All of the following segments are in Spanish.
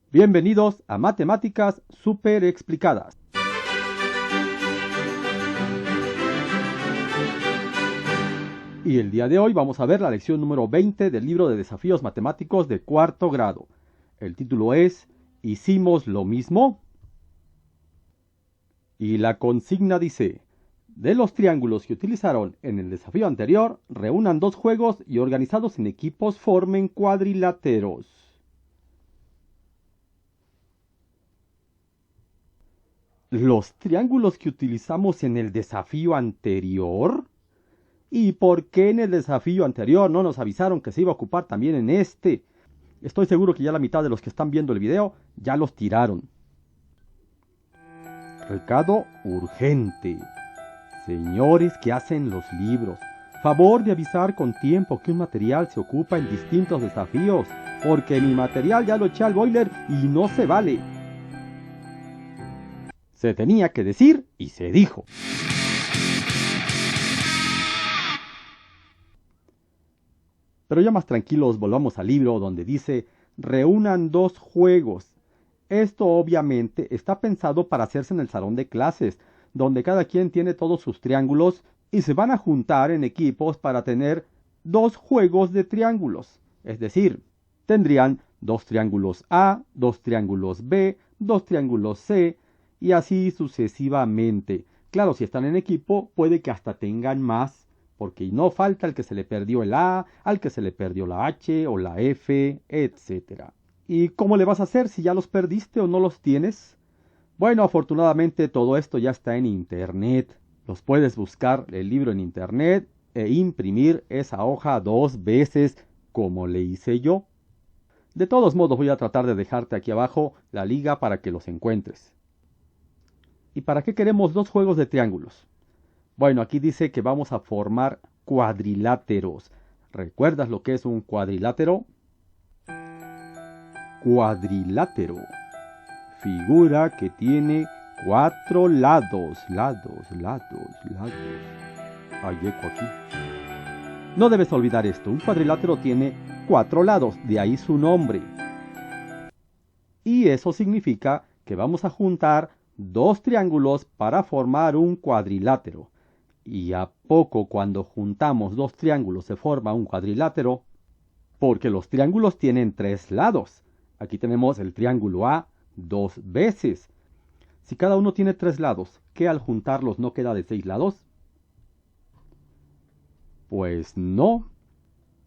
Bienvenidos a Matemáticas Super Explicadas. Y el día de hoy vamos a ver la lección número 20 del libro de desafíos matemáticos de cuarto grado. El título es ¿Hicimos lo mismo? Y la consigna dice: de los triángulos que utilizaron en el desafío anterior, reúnan dos juegos y organizados en equipos formen cuadriláteros. ¿Los triángulos que utilizamos en el desafío anterior? ¿Y por qué en el desafío anterior no nos avisaron que se iba a ocupar también en este? Estoy seguro que ya la mitad de los que están viendo el video ya los tiraron. Recado urgente. Señores que hacen los libros, favor de avisar con tiempo que un material se ocupa en distintos desafíos, porque mi material ya lo eché al boiler y no se vale. Se tenía que decir y se dijo. Pero ya más tranquilos, volvamos al libro donde dice: reúnan dos juegos. Esto obviamente está pensado para hacerse en el salón de clases, donde cada quien tiene todos sus triángulos y se van a juntar en equipos para tener dos juegos de triángulos. Es decir, tendrían dos triángulos A, dos triángulos B, dos triángulos C y así sucesivamente. Claro, si están en equipo puede que hasta tengan más, porque no falta el que se le perdió el A, al que se le perdió la H o la F, etc. ¿Y cómo le vas a hacer si ya los perdiste o no los tienes? Bueno, afortunadamente todo esto ya está en internet. Los puedes buscar el libro en internet e imprimir esa hoja 2 veces como le hice yo. De todos modos voy a tratar de dejarte aquí abajo la liga para que los encuentres. ¿Y para qué queremos dos juegos de triángulos? Bueno, aquí dice que vamos a formar cuadriláteros. ¿Recuerdas lo que es un cuadrilátero? Cuadrilátero. Figura que tiene 4 lados. Hay eco aquí. No debes olvidar esto. Un cuadrilátero tiene 4 lados, de ahí su nombre. Y eso significa que vamos a juntar dos triángulos para formar un cuadrilátero. ¿Y a poco cuando juntamos dos triángulos se forma un cuadrilátero? Porque los triángulos tienen 3 lados. Aquí tenemos el triángulo A 2 veces. Si cada uno tiene 3 lados, ¿qué al juntarlos no queda de 6 lados? Pues no.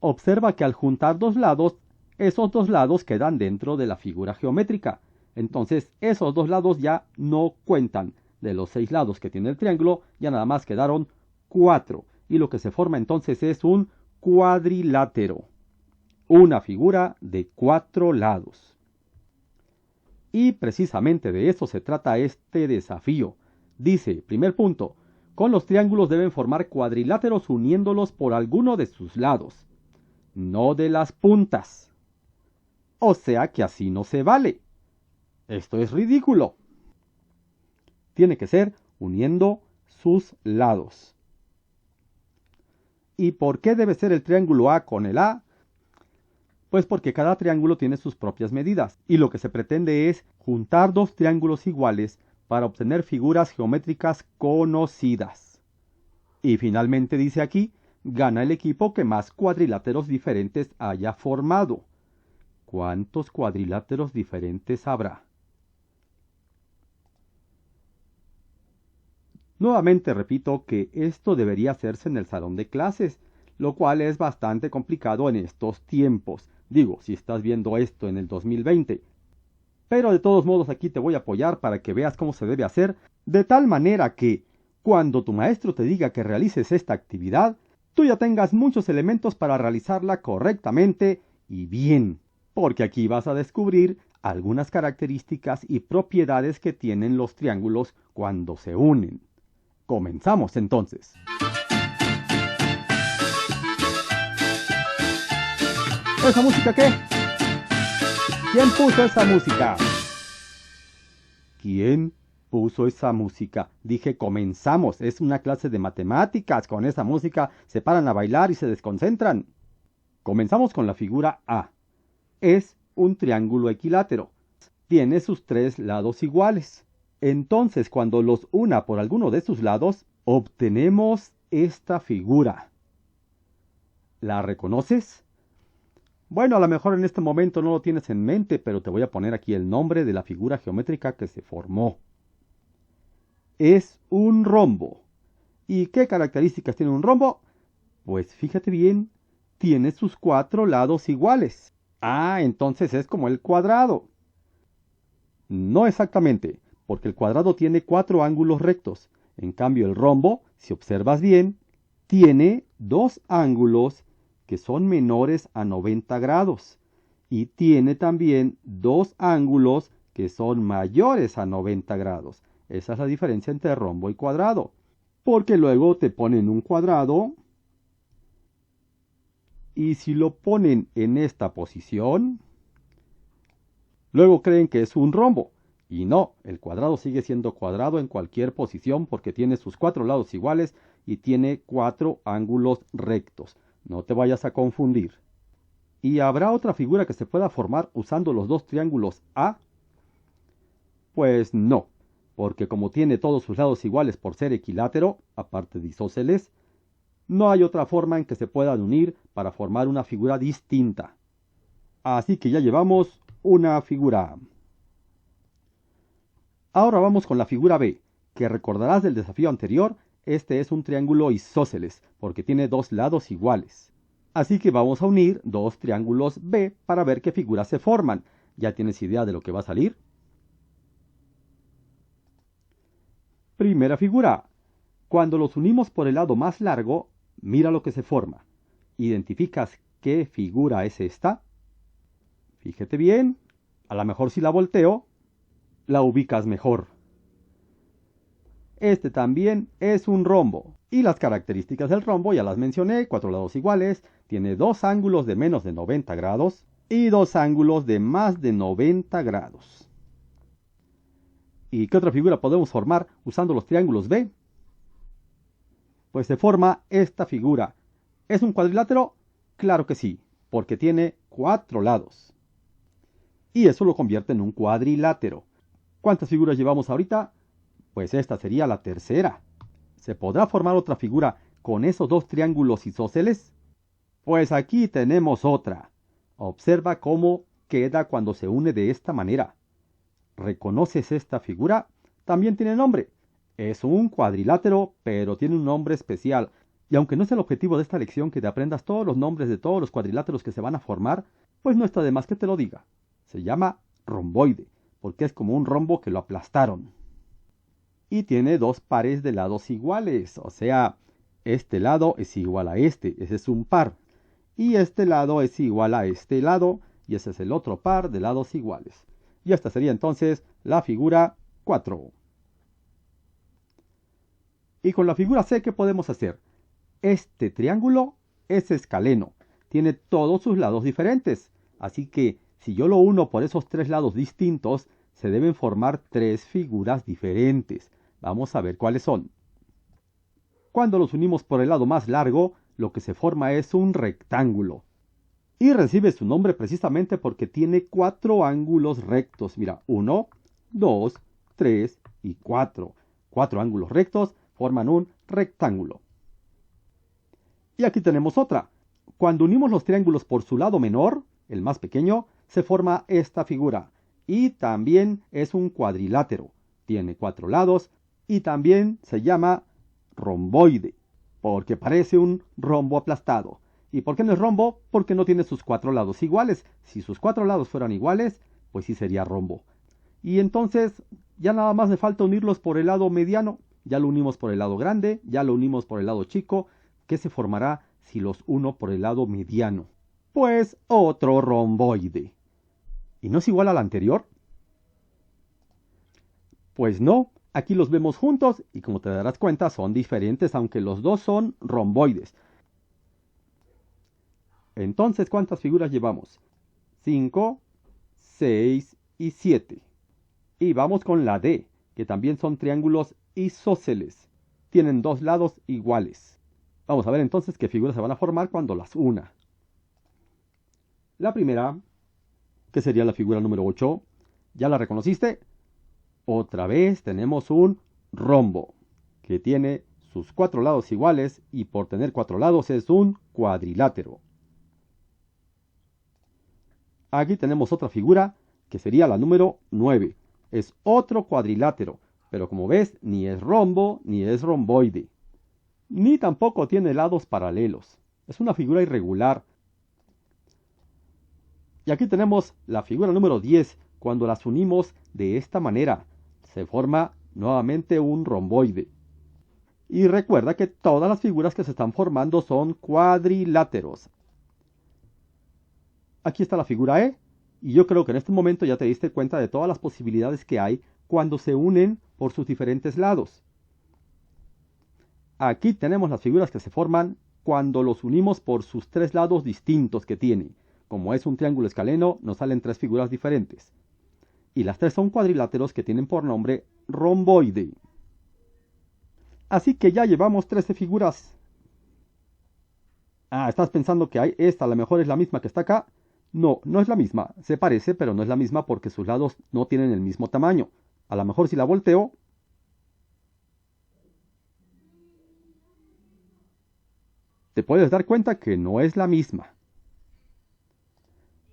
Observa que al juntar dos lados, esos dos lados quedan dentro de la figura geométrica. Entonces esos dos lados ya no cuentan. De los 6 lados que tiene el triángulo, ya nada más quedaron 4. Y lo que se forma entonces es un cuadrilátero. Una figura de 4 lados. Y precisamente de eso se trata este desafío. Dice, primer punto, con los triángulos deben formar cuadriláteros uniéndolos por alguno de sus lados, no de las puntas. O sea que así no se vale. Esto es ridículo. Tiene que ser uniendo sus lados. ¿Y por qué debe ser el triángulo A con el A? Pues porque cada triángulo tiene sus propias medidas, y lo que se pretende es juntar dos triángulos iguales para obtener figuras geométricas conocidas. Y finalmente dice aquí, gana el equipo que más cuadriláteros diferentes haya formado. ¿Cuántos cuadriláteros diferentes habrá? Nuevamente repito que esto debería hacerse en el salón de clases, lo cual es bastante complicado en estos tiempos. Digo, si estás viendo esto en el 2020. Pero de todos modos aquí te voy a apoyar para que veas cómo se debe hacer, de tal manera que, cuando tu maestro te diga que realices esta actividad, tú ya tengas muchos elementos para realizarla correctamente y bien. Porque aquí vas a descubrir algunas características y propiedades que tienen los triángulos cuando se unen. Comenzamos entonces. ¿Esa música qué? ¿Quién puso esa música? ¿Quién puso esa música? Dije comenzamos, es una clase de matemáticas. Con esa música se paran a bailar y se desconcentran. Comenzamos con la figura A. Es un triángulo equilátero. tiene sus tres lados iguales. Entonces, cuando los una por alguno de sus lados, obtenemos esta figura. ¿La reconoces? Bueno, a lo mejor en este momento no lo tienes en mente, pero te voy a poner aquí el nombre de la figura geométrica que se formó. Es un rombo. ¿Y qué características tiene un rombo? Pues fíjate bien, tiene sus cuatro lados iguales. Ah, entonces es como el cuadrado. No exactamente, porque el cuadrado tiene cuatro ángulos rectos. En cambio, el rombo, si observas bien, tiene dos ángulos que son menores a 90 grados. Y tiene también dos ángulos que son mayores a 90 grados. Esa es la diferencia entre rombo y cuadrado. Porque luego te ponen un cuadrado. Y si lo ponen en esta posición, luego creen que es un rombo. Y no, el cuadrado sigue siendo cuadrado en cualquier posición porque tiene sus cuatro lados iguales y tiene cuatro ángulos rectos. No te vayas a confundir. ¿Y habrá otra figura que se pueda formar usando los dos triángulos A? Pues no, porque como tiene todos sus lados iguales por ser equilátero, aparte de isósceles, no hay otra forma en que se puedan unir para formar una figura distinta. Así que ya llevamos una figura A. Ahora vamos con la figura B, que recordarás del desafío anterior, este es un triángulo isósceles, porque tiene dos lados iguales. Así que vamos a unir dos triángulos B para ver qué figuras se forman. ¿Ya tienes idea de lo que va a salir? Primera figura. Cuando los unimos por el lado más largo, mira lo que se forma. ¿Identificas qué figura es esta? Fíjate bien, a lo mejor si la volteo, la ubicas mejor. Este también es un rombo. Y las características del rombo ya las mencioné, cuatro lados iguales, tiene dos ángulos de menos de 90 grados y dos ángulos de más de 90 grados. ¿Y qué otra figura podemos formar usando los triángulos B? Pues se forma esta figura. ¿Es un cuadrilátero? Claro que sí, porque tiene cuatro lados. Y eso lo convierte en un cuadrilátero. ¿Cuántas figuras llevamos ahorita? Pues esta sería la tercera. ¿Se podrá formar otra figura con esos dos triángulos isósceles? Pues aquí tenemos otra. Observa cómo queda cuando se une de esta manera. ¿Reconoces esta figura? También tiene nombre. Es un cuadrilátero, pero tiene un nombre especial. Y aunque no es el objetivo de esta lección que te aprendas todos los nombres de todos los cuadriláteros que se van a formar, pues no está de más que te lo diga. Se llama romboide, porque es como un rombo que lo aplastaron. Y tiene dos pares de lados iguales, o sea, este lado es igual a este, ese es un par. Y este lado es igual a este lado, y ese es el otro par de lados iguales. Y esta sería entonces la figura 4. Y con la figura C, ¿qué podemos hacer? Este triángulo es escaleno, tiene todos sus lados diferentes, así que si yo lo uno por esos tres lados distintos, se deben formar tres figuras diferentes. Vamos a ver cuáles son. Cuando los unimos por el lado más largo, lo que se forma es un rectángulo. Y recibe su nombre precisamente porque tiene cuatro ángulos rectos. Mira, 1, 2, 3 y 4. Cuatro ángulos rectos forman un rectángulo. Y aquí tenemos otra. Cuando unimos los triángulos por su lado menor, el más pequeño, se forma esta figura. Y también es un cuadrilátero. Tiene cuatro lados y también se llama romboide, porque parece un rombo aplastado. ¿Y por qué no es rombo? Porque no tiene sus cuatro lados iguales. Si sus cuatro lados fueran iguales, pues sí sería rombo. Y entonces ya nada más me falta unirlos por el lado mediano. Ya lo unimos por el lado grande, ya lo unimos por el lado chico. ¿Qué se formará si los uno por el lado mediano? Pues otro romboide. ¿Y no es igual al anterior? Pues no, aquí los vemos juntos y como te darás cuenta son diferentes aunque los dos son romboides. Entonces, ¿cuántas figuras llevamos? 5, 6 y 7. Y vamos con la D, que también son triángulos isósceles. Tienen dos lados iguales. Vamos a ver entonces qué figuras se van a formar cuando las una. La primera, que sería la figura número 8, ¿Ya la reconociste? Otra vez tenemos un rombo, que tiene sus 4 lados iguales y por tener 4 lados es un cuadrilátero. Aquí tenemos otra figura que sería la número 9. Es otro cuadrilátero, pero como ves, ni es rombo ni es romboide. Ni tampoco tiene lados paralelos. Es una figura irregular. Y aquí tenemos la figura número 10. Cuando las unimos de esta manera, se forma nuevamente un romboide. Y recuerda que todas las figuras que se están formando son cuadriláteros. Aquí está la figura E, y yo creo que en este momento ya te diste cuenta de todas las posibilidades que hay cuando se unen por sus diferentes lados. Aquí tenemos las figuras que se forman cuando los unimos por sus 3 lados distintos que tiene. Como es un triángulo escaleno, nos salen 3 figuras diferentes. Y las 3 son cuadriláteros que tienen por nombre romboide. Así que ya llevamos 13 figuras. ¿Estás pensando que esta a lo mejor es la misma que está acá? No, no es la misma. Se parece, pero no es la misma porque sus lados no tienen el mismo tamaño. A lo mejor si la volteo, te puedes dar cuenta que no es la misma.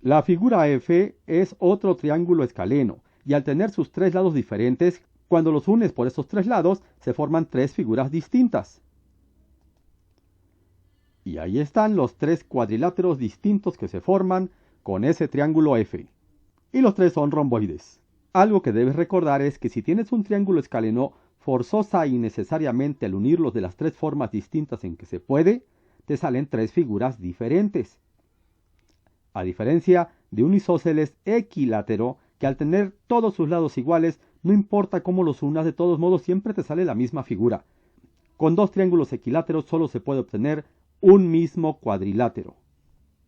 La figura F es otro triángulo escaleno, y al tener sus 3 lados diferentes, cuando los unes por esos 3 lados, se forman 3 figuras distintas. Y ahí están los 3 cuadriláteros distintos que se forman con ese triángulo F. Y los 3 son romboides. Algo que debes recordar es que si tienes un triángulo escaleno, forzosa y necesariamente al unirlos de las 3 formas distintas en que se puede, te salen 3 figuras diferentes. A diferencia de un isósceles equilátero, que al tener todos sus lados iguales, no importa cómo los unas, de todos modos siempre te sale la misma figura. Con 2 triángulos equiláteros solo se puede obtener un mismo cuadrilátero.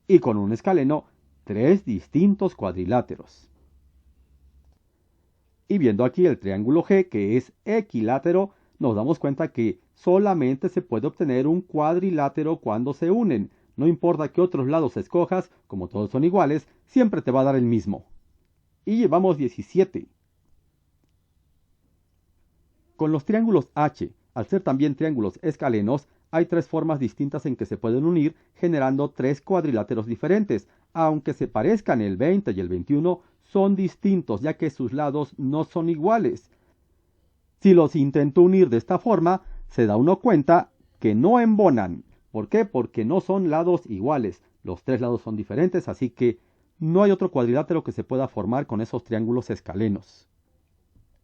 Y con un escaleno, 3 distintos cuadriláteros. Y viendo aquí el triángulo G, que es equilátero, nos damos cuenta que solamente se puede obtener un cuadrilátero cuando se unen. No importa qué otros lados escojas, como todos son iguales, siempre te va a dar el mismo. Y llevamos 17. Con los triángulos H, al ser también triángulos escalenos, hay 3 formas distintas en que se pueden unir, generando 3 cuadriláteros diferentes. Aunque se parezcan el 20 y el 21, son distintos, ya que sus lados no son iguales. Si los intento unir de esta forma, se da uno cuenta que no embonan. ¿Por qué? Porque no son lados iguales. Los 3 lados son diferentes, así que no hay otro cuadrilátero que se pueda formar con esos triángulos escalenos.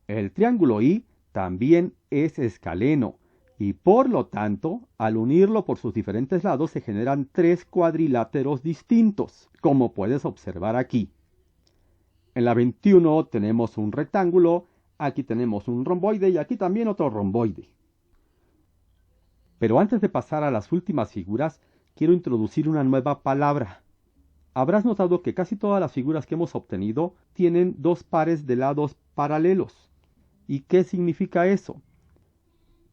El triángulo I también es escaleno, y por lo tanto, al unirlo por sus diferentes lados se generan 3 cuadriláteros distintos, como puedes observar aquí. En la 21 tenemos un rectángulo, aquí tenemos un romboide y aquí también otro romboide. Pero antes de pasar a las últimas figuras, quiero introducir una nueva palabra. Habrás notado que casi todas las figuras que hemos obtenido tienen 2 pares de lados paralelos. ¿Y qué significa eso?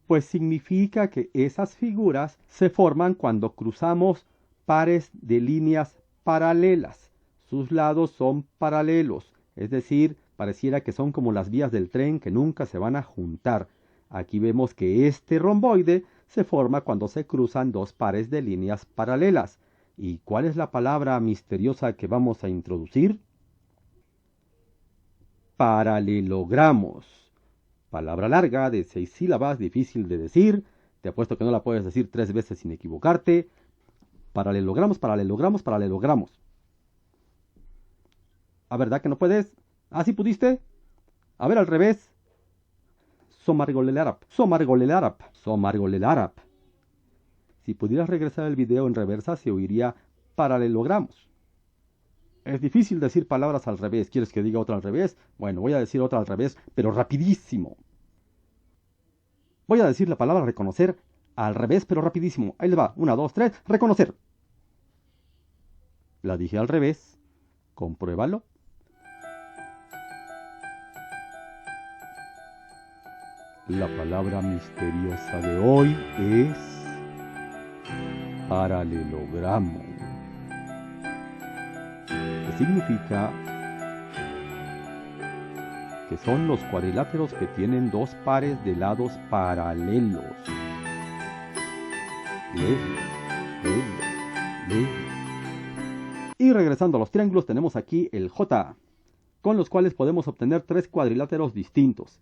Pues significa que esas figuras se forman cuando cruzamos pares de líneas paralelas. Sus lados son paralelos, es decir, pareciera que son como las vías del tren que nunca se van a juntar. Aquí vemos que este romboide se forma cuando se cruzan 2 pares de líneas paralelas. ¿Y cuál es la palabra misteriosa que vamos a introducir? Paralelogramos. Palabra larga, de 6 sílabas, difícil de decir. Te apuesto que no la puedes decir 3 veces sin equivocarte. Paralelogramos, paralelogramos, paralelogramos. ¿Verdad que no puedes? ¿Sí pudiste? A ver, al revés. Somargolelarap, somargolelarap, somargolelarap. Si pudieras regresar el video en reversa, se oiría paralelogramos. Es difícil decir palabras al revés. ¿Quieres que diga otra al revés? Bueno, voy a decir otra al revés, pero rapidísimo. Voy a decir la palabra reconocer al revés, pero rapidísimo. Ahí les va. 1, 2, 3. Reconocer. La dije al revés. Compruébalo. La palabra misteriosa de hoy es paralelogramo, que significa que son los cuadriláteros que tienen dos pares de lados paralelos. Y regresando a los triángulos, tenemos aquí el J, con los cuales podemos obtener tres cuadriláteros distintos.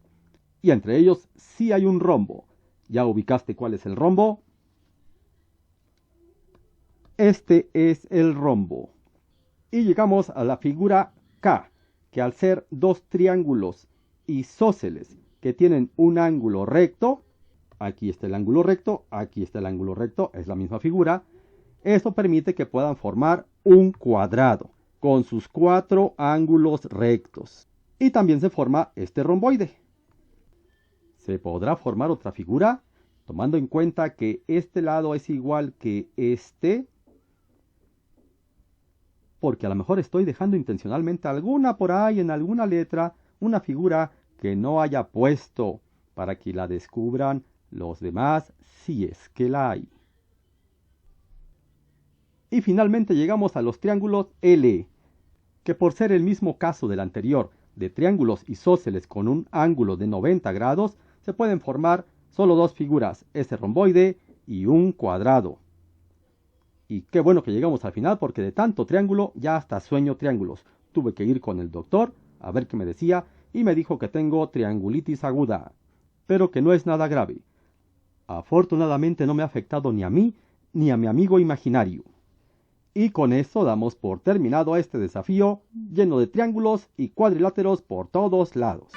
Y entre ellos sí hay un rombo. ¿Ya ubicaste cuál es el rombo? Este es el rombo. Y llegamos a la figura K, que al ser dos triángulos isósceles que tienen un ángulo recto, aquí está el ángulo recto, aquí está el ángulo recto, es la misma figura, esto permite que puedan formar un cuadrado con sus cuatro ángulos rectos. Y también se forma este romboide. ¿Se podrá formar otra figura? Tomando en cuenta que este lado es igual que este, porque a lo mejor estoy dejando intencionalmente alguna por ahí en alguna letra, una figura que no haya puesto para que la descubran los demás si es que la hay. Y finalmente llegamos a los triángulos L, que por ser el mismo caso del anterior de triángulos isósceles con un ángulo de 90 grados, se pueden formar solo dos figuras, ese romboide y un cuadrado. Y qué bueno que llegamos al final, porque de tanto triángulo ya hasta sueño triángulos. Tuve que ir con el doctor a ver qué me decía y me dijo que tengo triangulitis aguda, pero que no es nada grave. Afortunadamente no me ha afectado ni a mí ni a mi amigo imaginario. Y con eso damos por terminado este desafío lleno de triángulos y cuadriláteros por todos lados.